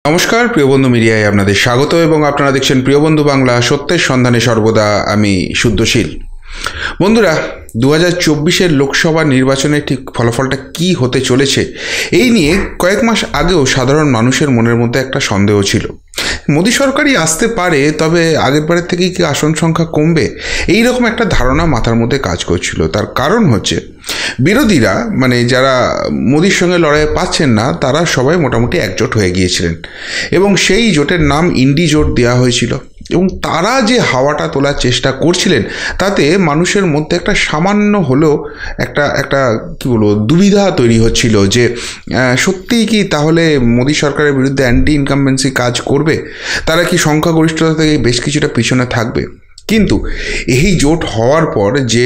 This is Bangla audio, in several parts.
নমস্কার প্রিয় বন্ধু মিডিয়ায় আপনাদের স্বাগত এবং আপনারা দেখছেন প্রিয় বন্ধু বাংলা, সত্যের সন্ধানে সর্বদা আমি শুদ্ধশীল। বন্ধুরা, 2024-এর লোকসভা নির্বাচনের ঠিক ফলাফলটা কি হতে চলেছে এই নিয়ে কয়েক মাস আগেও সাধারণ মানুষের মনের মধ্যে একটা সন্দেহ ছিল। মোদী সরকারই আসতে পারে, তবে আগের বারের থেকেই কি আসন সংখ্যা কমবে, এই রকম একটা ধারণা মাথার মধ্যে কাজ করছিল। তার কারণ হচ্ছে বিরোধীরা, মানে যারা মোদির সঙ্গে লড়াইয়ে পাচ্ছেন না, তারা সবাই মোটামুটি একজোট হয়ে গিয়েছিলেন এবং সেই জোটের নাম ইন্ডি জোট দেওয়া হয়েছিল। এবং তারা যে হাওয়াটা তোলার চেষ্টা করছিলেন তাতে মানুষের মধ্যে একটা সামান্য হলেও একটা কী বলবো দুবিধা তৈরি হচ্ছিল যে সত্যিই কি তাহলে মোদী সরকারের বিরুদ্ধে অ্যান্টি ইনকামবেন্সি কাজ করবে, তারা কি সংখ্যাগরিষ্ঠতা থেকে বেশ কিছুটা পিছনে থাকবে। কিন্তু এই জোট হওয়ার পর যে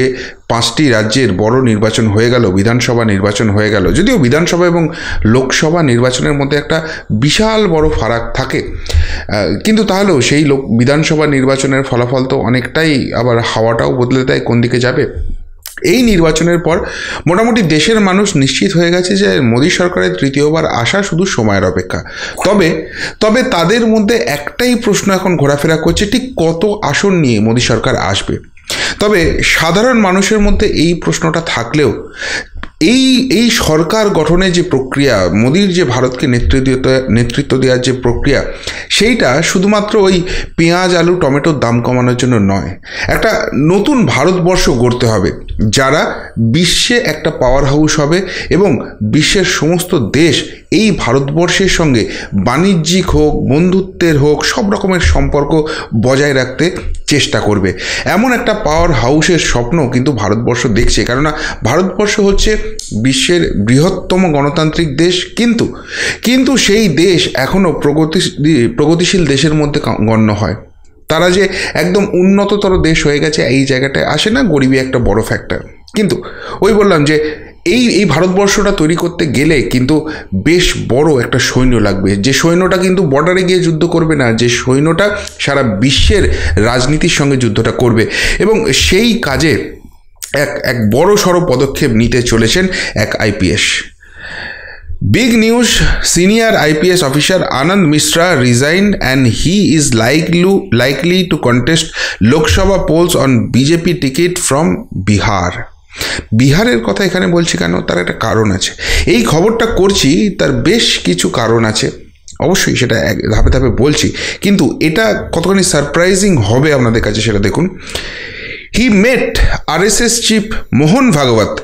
5টি রাজ্যের বড় নির্বাচন হয়ে গেল, বিধানসভা নির্বাচন হয়ে গেল, যদিও বিধানসভা এবং লোকসভা নির্বাচনের মধ্যে একটা বিশাল বড় ফারাক থাকে, কিন্তু তাহলেও সেই বিধানসভা নির্বাচনের ফলাফল তো অনেকটাই আবার হাওয়াটাও বদলে দেয় কোন দিকে যাবে। এই নির্বাচনের পর মোটামুটি দেশের মানুষ নিশ্চিত হয়ে গেছে যে মোদী সরকারের তৃতীয়বার আসা শুধু সময়ের অপেক্ষা। তবে তাদের মধ্যে একটাই প্রশ্ন এখন ঘোরাফেরা করছে, ঠিক কত আসন নিয়ে মোদী সরকার আসবে। তবে সাধারণ মানুষের মধ্যে এই প্রশ্নটা থাকলেও এই সরকার গঠনের যে প্রক্রিয়া, মোদির যে ভারতকে নেতৃত্ব দেওয়ার যে প্রক্রিয়া, সেইটা শুধুমাত্র ওই পেঁয়াজ আলু টমেটোর দাম কমানোর জন্য নয়। একটা নতুন ভারতবর্ষ গড়তে হবে যারা বিশ্বে একটা পাওয়ার হাউস হবে এবং বিশ্বের সমস্ত দেশ এই ভারতবর্ষের সঙ্গে বাণিজ্যিক হোক, বন্ধুত্বের হোক, সব রকমের সম্পর্ক বজায় রাখতে চেষ্টা করবে। এমন একটা পাওয়ার হাউসের স্বপ্ন কিন্তু ভারতবর্ষ দেখছে, কেননা ভারতবর্ষ হচ্ছে বিশ্বের বৃহত্তম গণতান্ত্রিক দেশ, কিন্তু সেই দেশ এখনও প্রগতিশীল দেশের মধ্যে গণ্য হয়। তারা যে একদম উন্নততর দেশ হয়ে গেছে এই জায়গাটায় আসে না, গরিবী একটা বড় ফ্যাক্টর। কিন্তু ওই বললাম যে এই ভারতবর্ষটা তৈরি করতে গেলে কিন্তু বেশ বড় একটা সৈন্য লাগবে, যে সৈন্যটা কিন্তু বর্ডারে গিয়ে যুদ্ধ করবে না, যে সৈন্যটা সারা বিশ্বের রাজনীতির সঙ্গে যুদ্ধটা করবে। এবং সেই কাজে এক বড় সড়ো পদক্ষেপ নিতে চলেছেন এক IPS. Big news, senior IPS officer Anand Mishra resigned and he is likely to contest Lok Sabha polls on BJP ticket from Bihar. বিহারের কথা এখানে বলছি কেন, তার একটা কারণ আছে। এই খবরটা করছি তার বেশ কিছু কারণ আছে, অবশ্যই সেটা ধাপে ধাপে বলছি, কিন্তু এটা কতখানি সারপ্রাইজিং হবে আপনাদের কাছে সেটা দেখুন। He met RSS chief Mohan Bhagwat.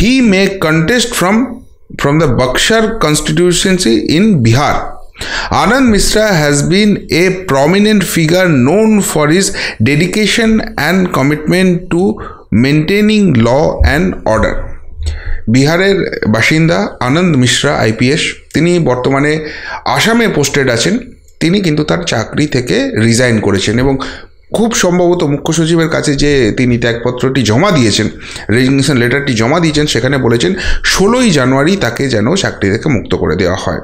He may contest from the Buxar constituency in Bihar. Anand Mishra has been a prominent figure known for his dedication and commitment to maintaining law and order. বিহারের বাসিন্দা আনন্দ মিশ্রা আইপিএস, তিনি বর্তমানে আসামে পোস্টেড আছেন। তিনি কিন্তু তার চাকরি থেকে রিজাইন করেছেন এবং খুব সম্ভবত মুখ্য সচিবের কাছে যে তিনি ত্যাগপত্রটি জমা দিয়েছেন, রেজিগনেশন লেটারটি জমা দিয়েছেন, সেখানে বলেছেন 16ই জানুয়ারি তাকে যেন চাকরি থেকে মুক্ত করে দেওয়া হয়।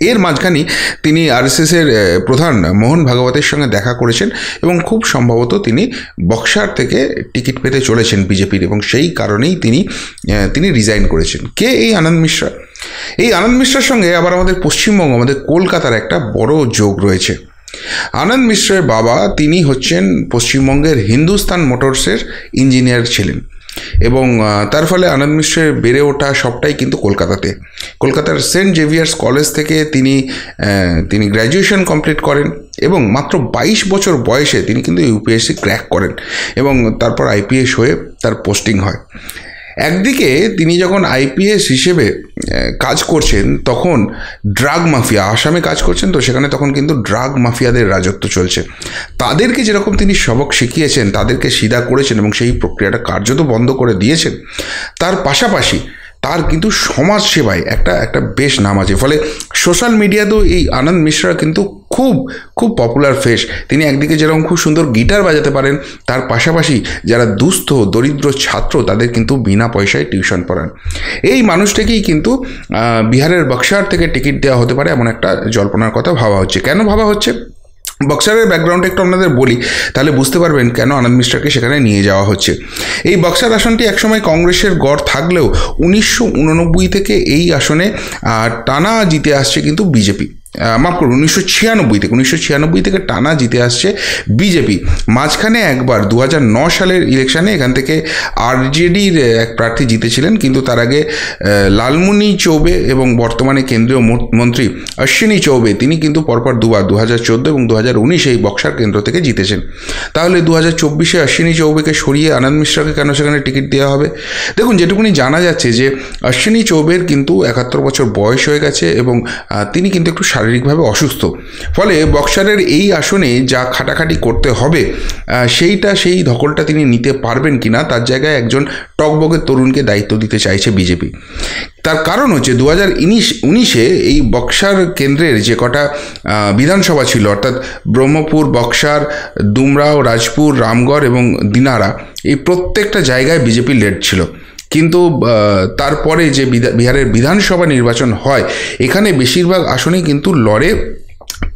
এর মাঝখানে তিনি আরএসএসের প্রধান মোহন ভাগবতের সঙ্গে দেখা করেছেন এবং খুব সম্ভবত তিনি বক্সার থেকে টিকিট পেতে চলেছেন বিজেপির, এবং সেই কারণেই তিনি রিজাইন করেছেন। কে এই আনন্দ মিশ্রা? এই আনন্দ মিশ্রার সঙ্গে আবার আমাদের পশ্চিমবঙ্গ, আমাদের কলকাতার একটা বড় যোগ রয়েছে। আনন্দ মিশ্রের বাবা, তিনি হচ্ছেন পশ্চিমবঙ্গের হিন্দুস্তান মোটরসের ইঞ্জিনিয়ার ছিলেন এবং তার ফলে আনন্দ মিশ্রের বেড়ে ওঠা সবটাই কিন্তু কলকাতার সেন্ট জেভিয়ার্স কলেজ থেকে তিনি গ্র্যাজুয়েশন কমপ্লিট করেন এবং মাত্র 22 বছর বয়সে তিনি কিন্তু ইউপিএসসি ক্র্যাক করেন এবং তারপর আইপিএস হয়ে তার পোস্টিং হয়। একদিকে তিনি যখন আইপিএস হিসেবে কাজ করছেন তখন ড্রাগ মাফিয়া, আসামে কাজ করছেন তো সেখানে তখন কিন্তু ড্রাগ মাফিয়াদের রাজত্ব চলছে। তাদেরকে যেরকম তিনি সবক শিখিয়েছেন, তাদেরকে সিধা করেছেন এবং সেই প্রক্রিয়াটা কার্যত বন্ধ করে দিয়েছেন, তার পাশাপাশি তার কিন্তু সমাজ সেবায় একটা বেশ নাম আছে। ফলে সোশ্যাল মিডিয়াতেও এই আনন্দ মিশ্রা কিন্তু খুব পপুলার ফেস। তিনি একদিকে যেরকম খুব সুন্দর গিটার বাজাতে পারেন, তার পাশাপাশি যারা দুস্থ দরিদ্র ছাত্র তাদের কিন্তু বিনা পয়সায় টিউশন পড়ান। এই মানুষটাকেই কিন্তু বিহারের বক্সার থেকে টিকিট দেওয়া হতে পারে এমন একটা জল্পনার কথা ভাবা হচ্ছে। কেন ভাবা হচ্ছে? বক্সারের ব্যাকগ্রাউন্ডটা একটু আপনাদের বলি, তাহলে বুঝতে পারবেন কেন আনন্দ মিশ্রাকে সেখানে নিয়ে যাওয়া হচ্ছে। এই বক্সার আসনটি একসময় কংগ্রেসের গড় থাকলেও 1989 থেকে এই আসনে টানা জিতে আসছে কিন্তু বিজেপি। মাফ করুন 1996 থেকে টানা জিতে আসছে বিজেপি। মাঝখানে একবার 2009 সালের ইলেকশানে এখান থেকে আরজেডির এক প্রার্থী জিতেছিলেন, কিন্তু তার আগে লালমুনি চৌবে এবং বর্তমানে কেন্দ্রীয় মন্ত্রী অশ্বিনী চৌবে তিনি কিন্তু পরপর দুবার 2014 এবং 2019 এই বক্সার কেন্দ্র থেকে জিতেছেন। তাহলে 2024-এ অশ্বিনী চৌবেকে সরিয়ে আনন্দ মিশ্রাকে কেন সেখানে টিকিট দেওয়া হবে? দেখুন, যেটুকুনি জানা যাচ্ছে যে অশ্বিনী চৌবের কিন্তু 71 বছর বয়স হয়ে গেছে এবং তিনি কিন্তু একটু শারীরিকভাবে অসুস্থ। ফলে বক্সারের এই আসনে যা খাটাখাটি করতে হবে সেই ধকলটা তিনি নিতে পারবেন কিনা, তার জায়গায় একজন টকবগে তরুণকে দায়িত্ব দিতে চাইছে বিজেপি। তার কারণ হচ্ছে 2019-এ এই বক্সার কেন্দ্রের যে কটা বিধানসভা ছিল, অর্থাৎ ব্রহ্মপুর, বক্সার, দুমরাও, রাজপুর, রামগড় এবং দিনারা, এই প্রত্যেকটা জায়গায় বিজেপি লিড ছিল। কিন্তু তারপরে যে বিহারের বিধানসভা নির্বাচন হয়, এখানে বেশিরভাগ আসনেই কিন্তু লড়ে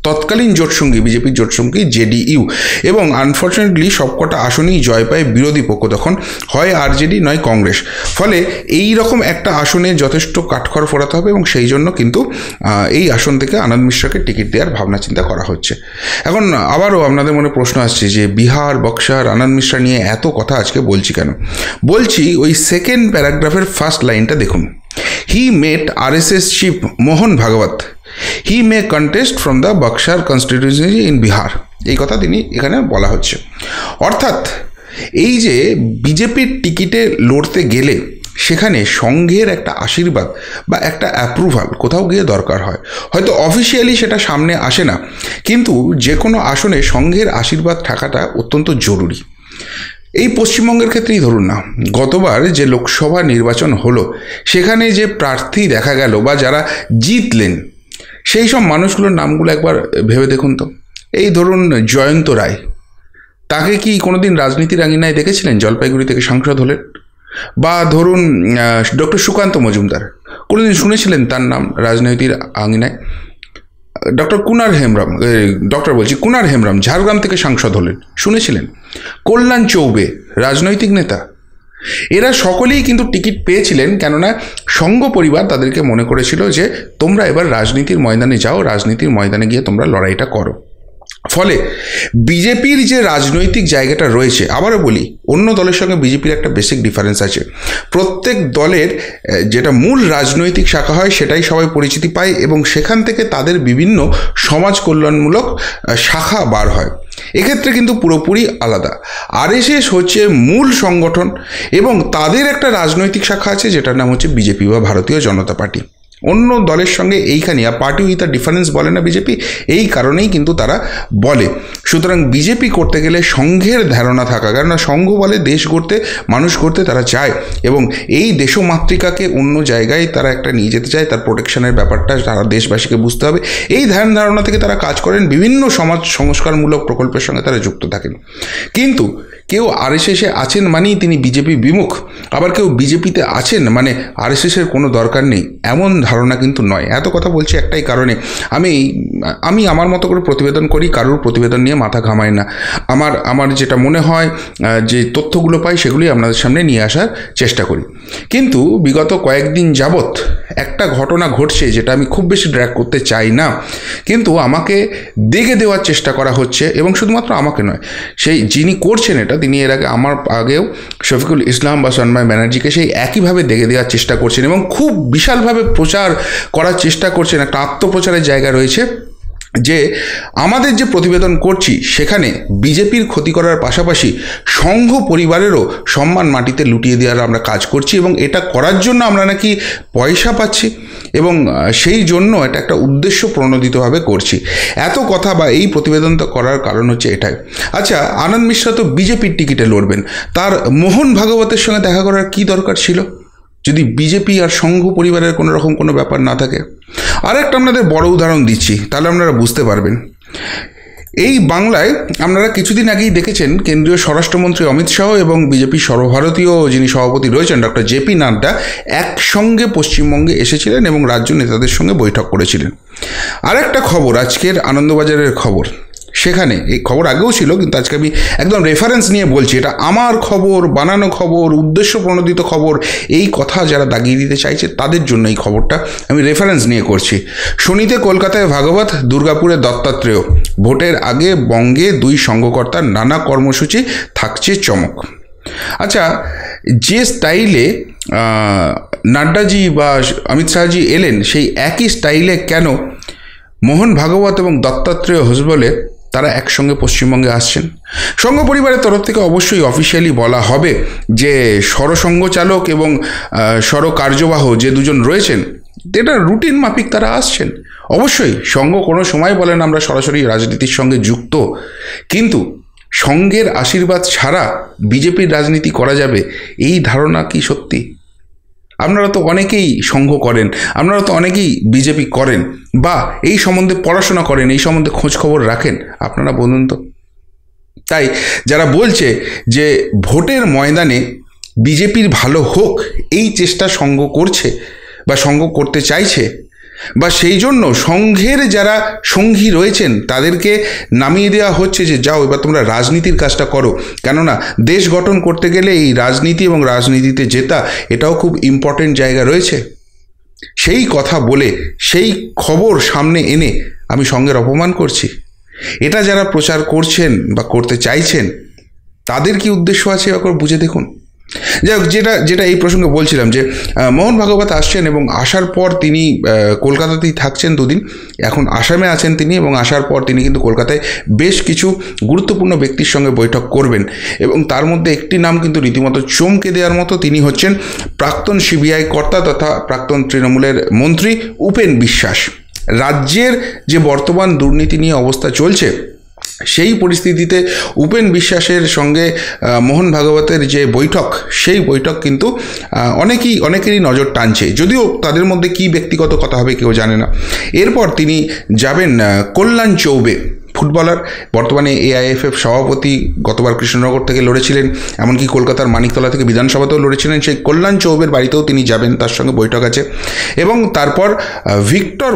তৎকালীন জোটসঙ্গী, বিজেপির জোটসঙ্গী জেডিইউ, এবং আনফর্চুনেটলি সবকটা আসনেই জয় পায় বিরোধী পক্ষ, তখন হয় আরজেডি নয় কংগ্রেস। ফলে এই রকম একটা আসনে যথেষ্ট কাঠখড় ফোরাতে হবে এবং সেই জন্য কিন্তু এই আসন থেকে আনন্দ মিশ্রাকে টিকিট দেওয়ার ভাবনা চিন্তা করা হচ্ছে। এখন আবারও আপনাদের মনে প্রশ্ন আসছে যে বিহার, বক্সার, আনন্দ মিশ্রা নিয়ে এত কথা আজকে বলছি কেন? বলছি, ওই সেকেন্ড প্যারাগ্রাফের ফার্স্ট লাইনটা দেখুন। He met RSS chief Mohan Bhagwat, he may contest from the Buxar constituency in Bihar, এই কথা তিনি এখানে বলা হচ্ছে। অর্থাৎ এই যে বিজেপির টিকিটে লড়তে গেলে সেখানে সংঘের একটা আশীর্বাদ বা একটা অ্যাপ্রুভাল কোথাও গিয়ে দরকার হয়। হয়তো অফিসিয়ালি সেটা সামনে আসে না, কিন্তু যে কোনো আসনে সংঘের আশীর্বাদ থাকাটা অত্যন্ত জরুরি। এই পশ্চিমবঙ্গের ক্ষেত্রেই ধরুন না, গতবার যে লোকসভা নির্বাচন হলো সেখানে যে প্রার্থী দেখা গেল বা যারা জিতলেন, সেই সব মানুষগুলোর নামগুলো একবার ভেবে দেখুন তো। এই ধরুন জয়ন্ত রায়, তাকে কি কোনোদিন রাজনীতির আঙিনায় দেখেছিলেন? জলপাইগুড়ি থেকে সাংসদ হলেন। বা ধরুন ডক্টর সুকান্ত মজুমদার, কোনোদিন শুনেছিলেন তার নাম রাজনীতির আঙিনায়? কুনার হেমব্রম ঝাড়গ্রাম থেকে সাংসদ হলেন, শুনেছিলেন? কল্যাণ চৌবে রাজনৈতিক নেতা, এরা সকলেই কিন্তু টিকিট পেয়েছিলেন, কেননা সংঘ পরিবার তাদেরকে মনে করেছিল যে তোমরা এবার রাজনীতির ময়দানে যাও, রাজনীতির ময়দানে গিয়ে তোমরা লড়াইটা করো। ফলে বিজেপির যে রাজনৈতিক জায়গাটা রয়েছে, আবারও বলি, অন্য দলের সঙ্গে বিজেপির একটা বেসিক ডিফারেন্স আছে। প্রত্যেক দলের যেটা মূল রাজনৈতিক শাখা হয় সেটাই সবাই পরিচিতি পায় এবং সেখান থেকে তাদের বিভিন্ন সমাজ কল্যাণমূলক শাখা বার হয়। এক্ষেত্রে কিন্তু পুরোপুরি আলাদা। RSS হচ্ছে মূল সংগঠন এবং তাদের একটা রাজনৈতিক শাখা আছে যেটার নাম হচ্ছে বিজেপি বা ভারতীয় জনতা পার্টি। অন্য দলের সঙ্গে এইখানে পার্টি উইথ আ ডিফারেন্স বলে না বিজেপি, এই কারণেই কিন্তু তারা বলে। সুতরাং বিজেপি করতে গেলে সংঘের ধারণা থাকা, কেননা সংঘ বলে দেশ গড়তে, মানুষ গড়তে তারা চায় এবং এই দেশমাতৃকাকে অন্য জায়গায় তারা একটা নিয়ে যেতে চায়, তার প্রোটেকশনের ব্যাপারটা তারা দেশবাসীকে বুঝতে হবে। এই ধারণা থেকে তারা কাজ করেন, বিভিন্ন সমাজ সংস্কারমূলক প্রকল্পের সঙ্গে তারা যুক্ত থাকেন। কিন্তু কেউ RSS-এ আছেন মানেই তিনি বিজেপি বিমুখ, আবার কেউ বিজেপিতে আছেন মানে RSS-এর কোনো দরকার নেই, এমন ধারণা কিন্তু নয়। এত কথা বলছি একটাই কারণে, আমি আমার মতো করে প্রতিবেদন করি, কারোর প্রতিবেদন নিয়ে মাথা ঘামাই না। আমার যেটা মনে হয়, যে তথ্যগুলো পাই সেগুলোই আপনাদের সামনে নিয়ে আসার চেষ্টা করি। কিন্তু বিগত কয়েকদিন যাবৎ একটা ঘটনা ঘটছে যেটা আমি খুব বেশি ড্র্যাগ করতে চাই না, কিন্তু আমাকে দেখে দেওয়ার চেষ্টা করা হচ্ছে, এবং শুধুমাত্র আমাকে নয়, সেই যিনি করছেন এটা, তিনি এর আগে আমার আগেও শফিকুল ইসলাম বা সন্ময় ব্যানার্জিকে সেই একইভাবে দেখে দেওয়ার চেষ্টা করছেন এবং খুব বিশালভাবে প্রচার করার চেষ্টা করছেন। একটা আত্মপ্রচারের জায়গা রয়েছে যে আমাদের যে প্রতিবেদন করছি সেখানে বিজেপির ক্ষতি করার পাশাপাশি সংঘ পরিবারেরও সম্মান মাটিতে লুটিয়ে দেওয়ার আমরা কাজ করছি এবং এটা করার জন্য আমরা নাকি পয়সা পাচ্ছি এবং সেই জন্য এটা একটা উদ্দেশ্য প্রণোদিতভাবে করছি। এত কথা বা এই প্রতিবেদনটা করার কারণ হচ্ছে এটাই। আচ্ছা, আনন্দ মিশ্রা তো বিজেপির টিকিটে লড়বেন, তার মোহন ভাগবতের সঙ্গে দেখা করার কি দরকার ছিল যদি বিজেপি আর সংঘ পরিবারের কোনো রকম কোনো ব্যাপার না থাকে? আরেকটা আপনাদের বড় উদাহরণ দিচ্ছি, তাহলে আপনারা বুঝতে পারবেন। এই বাংলায় আপনারা কিছুদিন আগেই দেখেছেন কেন্দ্রীয় স্বরাষ্ট্রমন্ত্রী অমিত শাহ এবং বিজেপি সর্বভারতীয় যিনি সভাপতি রয়েছেন ডক্টর জেপি নাড্ডা একসঙ্গে পশ্চিমবঙ্গে এসেছিলেন এবং রাজ্য নেতাদের সঙ্গে বৈঠক করেছিলেন। আরেকটা খবর, আজকের আনন্দবাজারের খবর, সেখানে এই খবর আগেও ছিল, কিন্তু আজকে আমি একদম রেফারেন্স নিয়ে বলছি, এটা আমার খবর, বানানো খবর, উদ্দেশ্য প্রণোদিত খবর, এই কথা যারা দাগিয়ে দিতে চাইছে তাদের জন্য এই খবরটা আমি রেফারেন্স নিয়ে করছি। শনিতে কলকাতায় ভাগবত, দুর্গাপুরে দত্তাত্রেয়, ভোটের আগে বঙ্গে দুই সংঘকর্তার নানা কর্মসূচি, থাকছে চমক। আচ্ছা, যে স্টাইলে নাড্ডাজি বা অমিত শাহজি এলেন, সেই একই স্টাইলে কেন মোহন ভাগবত এবং দত্তাত্রেয় হোসবলে তারা একসঙ্গে পশ্চিমবঙ্গে আসছেন? সংঘ পরিবারের তরফ থেকে অবশ্যই অফিসিয়ালি বলা হবে যে সরসংঘ চালক এবং সর কার্যবাহ যে দুজন রয়েছেন, এটা রুটিন মাফিক তারা আসছেন। অবশ্যই সংঘ কোনো সময় বলেন আমরা সরাসরি রাজনীতির সঙ্গে যুক্ত, কিন্তু সংঘের আশীর্বাদ ছাড়া বিজেপির রাজনীতি করা যাবে এই ধারণা কি সত্যি? আপনারা তো অনেকেই সংঘ করেন, আপনারা তো অনেকেই বিজেপি করেন, বা এই সম্বন্ধে পড়াশোনা করেন, এই সম্বন্ধে খোঁজ খবর রাখেন, আপনারা বলুন তো। তাই যারা বলছে যে ভোটের ময়দানে বিজেপির ভালো হোক এই চেষ্টা সংঘ করছে বা সংঘ করতে চাইছে, বা সেই জন্য সংঘের যারা সঙ্গী রয়েছেন তাদেরকে নামিয়ে দেওয়া হচ্ছে যে যাও এবার তোমরা রাজনীতির কাজটা করো, কেননা দেশ গঠন করতে গেলে এই রাজনীতি এবং রাজনীতিতে জেতা এটাও খুব ইম্পর্টেন্ট জায়গা রয়েছে, সেই কথা বলে সেই খবর সামনে এনে আমি সংঘের অপমান করছি? এটা যারা প্রচার করছেন বা করতে চাইছেন তাদের কি উদ্দেশ্য আছে একবার বুঝে দেখুন। যাই হোক, যেটা এই প্রসঙ্গে বলছিলাম যে মোহন ভাগবত আসছেন এবং আসার পর তিনি কলকাতাতেই থাকছেন দুদিন, এখন আসামে আছেন তিনি, এবং আসার পর তিনি কিন্তু কলকাতায় বেশ কিছু গুরুত্বপূর্ণ ব্যক্তির সঙ্গে বৈঠক করবেন, এবং তার মধ্যে একটি নাম কিন্তু রীতিমতো চমকে দেওয়ার মতো। তিনি হচ্ছেন প্রাক্তন সিবিআই কর্তা তথা প্রাক্তন তৃণমূলের মন্ত্রী উপেন বিশ্বাস। রাজ্যের যে বর্তমান দুর্নীতি নিয়ে অবস্থা চলছে, সেই পরিস্থিতিতে উপেন বিশ্বাসের সঙ্গে মোহন ভাগবতের যে বৈঠক, সেই বৈঠক কিন্তু অনেকেরই নজর টানছে, যদিও তাদের মধ্যে কি ব্যক্তিগত কথা হবে কেউ জানে না। এরপর তিনি যাবেন কল্যাণ চৌবে, ফুটবলার, বর্তমানে এআইএফএফ সভাপতি, গতবার কৃষ্ণনগর থেকে লড়েছিলেন, এমনকি কলকাতার মানিকতলা থেকে বিধানসভাতেও লড়েছিলেন, সেই কল্যাণ চৌবের বাড়িতেও তিনি যাবেন, তার সঙ্গে বৈঠক আছে। এবং তারপর ভিক্টর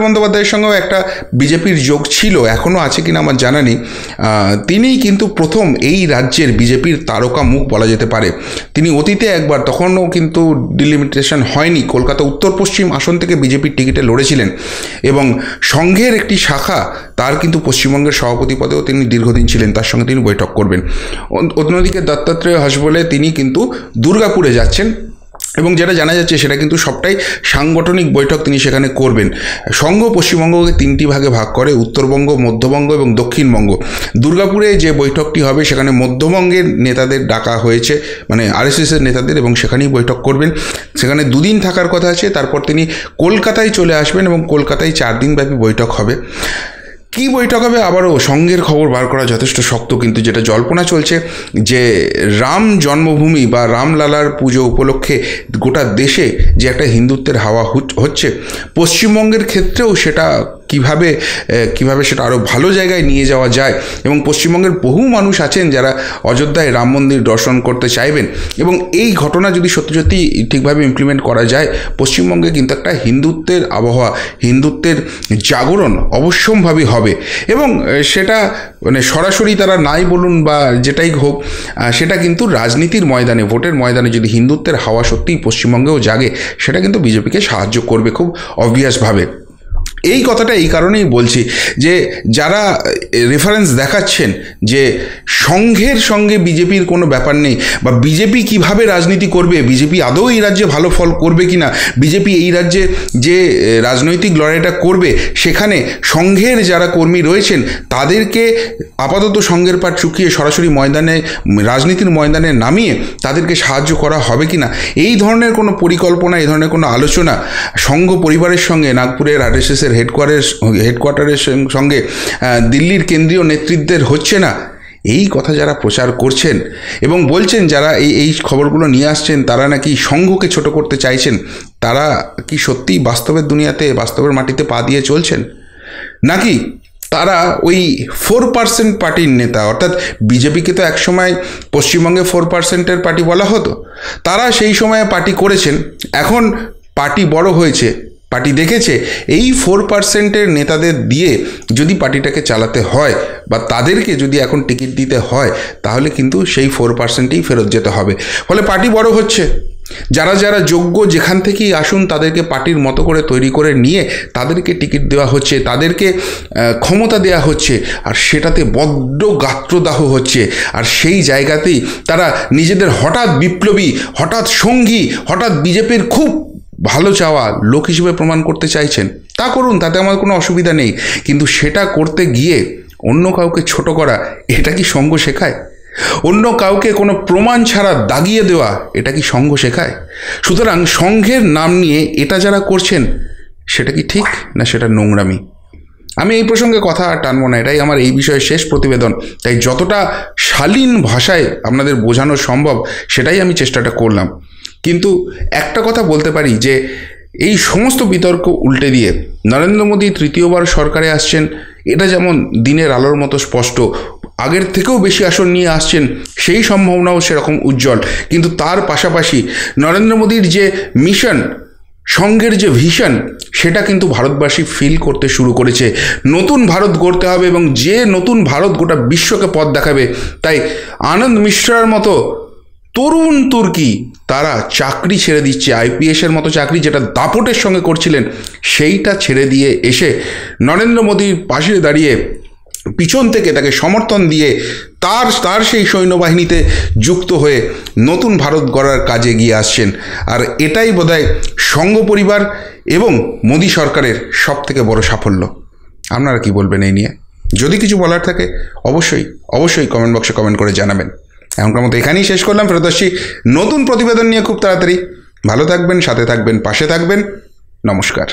বন্দ্যোপাধ্যায়ের সঙ্গেও একটা বিজেপির যোগ ছিল, এখনও আছে কিনা আমার জানা নেই। তিনিই কিন্তু প্রথম এই রাজ্যের বিজেপির তারকা মুখ বলা যেতে পারে। তিনি অতীতে একবার, তখনও কিন্তু ডিলিমিটেশন হয়নি, কলকাতা উত্তর পশ্চিম আসন থেকে বিজেপির টিকিটে লড়েছিলেন, এবং সংঘের একটি শাখা, তার কিন্তু পশ্চিমবঙ্গের সভাপতি পদেও তিনি দীর্ঘদিন ছিলেন, তার সঙ্গে তিনি বৈঠক করবেন। অন্যদিকে দত্তাত্রেয় হাসবলে তিনি কিন্তু দুর্গাপুরে যাচ্ছেন, এবং যেটা জানা যাচ্ছে সেটা কিন্তু সবটাই সাংগঠনিক বৈঠক তিনি সেখানে করবেন। সংঘ পশ্চিমবঙ্গকে তিনটি ভাগে ভাগ করে, উত্তরবঙ্গ, মধ্যবঙ্গ এবং দক্ষিণবঙ্গ। দুর্গাপুরে যে বৈঠকটি হবে সেখানে মধ্যবঙ্গের নেতাদের ডাকা হয়েছে, মানে আরএসএসের নেতাদের, এবং সেখানেই বৈঠক করবেন। সেখানে দুদিন থাকার কথা আছে, তারপর তিনি কলকাতায় চলে আসবেন এবং কলকাতায় 4 দিনব্যাপী বৈঠক হবে। কি বৈঠক হবে আবারও সংঘের খবর বার করা যথেষ্ট শক্ত, কিন্তু যেটা জল্পনা চলছে যে রাম জন্মভূমি বা রামলালার পুজো উপলক্ষে গোটা দেশে যে একটা হিন্দুত্বের হাওয়া হচ্ছে, পশ্চিমবঙ্গের ক্ষেত্রেও সেটা কিভাবে সেটা আরও ভালো জায়গায় নিয়ে যাওয়া যায়, এবং পশ্চিমবঙ্গের বহু মানুষ আছেন যারা অযোধ্যায় রাম মন্দির দর্শন করতে চাইবেন, এবং এই ঘটনা যদি সত্যি সত্যি ঠিকভাবে ইমপ্লিমেন্ট করা যায়, পশ্চিমবঙ্গে কিন্তু একটা হিন্দুত্বের আবহাওয়া, হিন্দুত্বের জাগরণ অবশ্যম্ভাবী হবে। এবং সেটা মানে সরাসরি তারা নাই বলুন বা যেটাই হোক, সেটা কিন্তু রাজনীতির ময়দানে, ভোটের ময়দানে যদি হিন্দুত্বের হাওয়া সত্যিই পশ্চিমবঙ্গেও জাগে, সেটা কিন্তু বিজেপিকে সাহায্য করবে খুব অবভিয়াসভাবে। এই কথাটা এই কারণেই বলছি যে যারা রেফারেন্স দেখাচ্ছেন যে সংঘের সঙ্গে বিজেপির কোনো ব্যাপার নেই, বা বিজেপি কিভাবে রাজনীতি করবে, বিজেপি আদৌ এই রাজ্যে ভালো ফল করবে কি না, বিজেপি এই রাজ্যে যে রাজনৈতিক লড়াইটা করবে সেখানে সংঘের যারা কর্মী রয়েছেন তাদেরকে আপাতত সংঘের পাট চুকিয়ে সরাসরি ময়দানে, রাজনীতির ময়দানে নামিয়ে তাদেরকে সাহায্য করা হবে কি না, এই ধরনের কোনো পরিকল্পনা, এই ধরনের কোনো আলোচনা সংঘ পরিবারের সঙ্গে, নাগপুরের আরএসএসের হেডকোয়ার্টারের সঙ্গে দিল্লির কেন্দ্রীয় নেতৃত্বের হচ্ছে না। এই কথা যারা প্রচার করছেন এবং বলছেন, যারা এই খবরগুলো নিয়ে আসছেন, তারা নাকি সংঘকে ছোট করতে চাইছেন, তারা কি সত্যিই বাস্তবের দুনিয়াতে, বাস্তবের মাটিতে পা দিয়ে চলছেন, নাকি তারা ওই 4% পার্টির নেতা? অর্থাৎ বিজেপিকে তো একসময় পশ্চিমবঙ্গে 4%-এর পার্টি বলা হতো, তারা সেই সময়ে পার্টি করেছেন, এখন পার্টি বড় হয়েছে, পার্টি দেখেছে এই 4%-এর নেতাদের দিয়ে যদি পার্টিটাকে চালাতে হয় বা তাদেরকে যদি এখন টিকিট দিতে হয় তাহলে কিন্তু সেই 4%ই ফেরত যেতে হবে। ফলে পার্টি বড় হচ্ছে, যারা যারা যোগ্য যেখান থেকেই আসুন তাদেরকে পার্টির মতো করে তৈরি করে নিয়ে তাদেরকে টিকিট দেওয়া হচ্ছে, তাদেরকে ক্ষমতা দেওয়া হচ্ছে, আর সেটাতে বড্ড গাত্রদাহ হচ্ছে। আর সেই জায়গাতেই তারা নিজেদের হঠাৎ বিপ্লবী, হঠাৎ সঙ্গী, হঠাৎ বিজেপির খুব ভালো চাওয়া লোক হিসেবে প্রমাণ করতে চাইছেন। তা করুন, তাতে আমার কোনো অসুবিধা নেই, কিন্তু সেটা করতে গিয়ে অন্য কাউকে ছোট করা, এটা কি সঙ্গ শেখায়? অন্য কাউকে কোনো প্রমাণ ছাড়া দাগিয়ে দেওয়া, এটা কি সঙ্গ শেখায়? সুতরাং সংঘের নাম নিয়ে এটা যারা করছেন সেটা কি ঠিক, না সেটা নোংরামি? আমি এই প্রসঙ্গে কথা আর টানবো না, এটাই আমার এই বিষয়ে শেষ প্রতিবেদন। তাই যতটা শালীন ভাষায় আপনাদের বোঝানো সম্ভব সেটাই আমি চেষ্টাটা করলাম। কিন্তু একটা কথা বলতে পারি যে এই সমস্ত বিতর্ক উল্টে দিয়ে নরেন্দ্র মোদী তৃতীয়বার সরকারে আসছেন, এটা যেমন দিনের আলোর মতো স্পষ্ট, আগের থেকেও বেশি আসন নিয়ে আসছেন সেই সম্ভাবনাও সেরকম উজ্জ্বল। কিন্তু তার পাশাপাশি নরেন্দ্র মোদীর যে মিশন, সংঘের যে ভিশন, সেটা কিন্তু ভারতবাসী ফিল করতে শুরু করেছে। নতুন ভারত গড়তে হবে এবং যে নতুন ভারত গোটা বিশ্বকে পথ দেখাবে। তাই আনন্দ মিশ্রার মতো তরুণ তুর্কি তারা চাকরি ছেড়ে দিচ্ছে, আইপিএসের মতো চাকরি যেটা দাপটের সঙ্গে করছিলেন সেইটা ছেড়ে দিয়ে এসে নরেন্দ্র মোদীর পাশে দাঁড়িয়ে পিছন থেকে তাকে সমর্থন দিয়ে তার সেই সৈন্যবাহিনীতে যুক্ত হয়ে নতুন ভারত গড়ার কাজে এগিয়ে আসছেন। আর এটাই বোধহয় সংঘ পরিবার এবং মোদী সরকারের সবথেকে বড় সাফল্য। আপনারা কি বলবেন এই নিয়ে? যদি কিছু বলার থাকে অবশ্যই কমেন্ট বক্সে কমেন্ট করে জানাবেন। এখনকার মতো এখানেই শেষ করলাম, ফেরত আসছি নতুন প্রতিবেদন নিয়ে খুব তাড়াতাড়ি। ভালো থাকবেন, সাথে থাকবেন, পাশে থাকবেন। নমস্কার।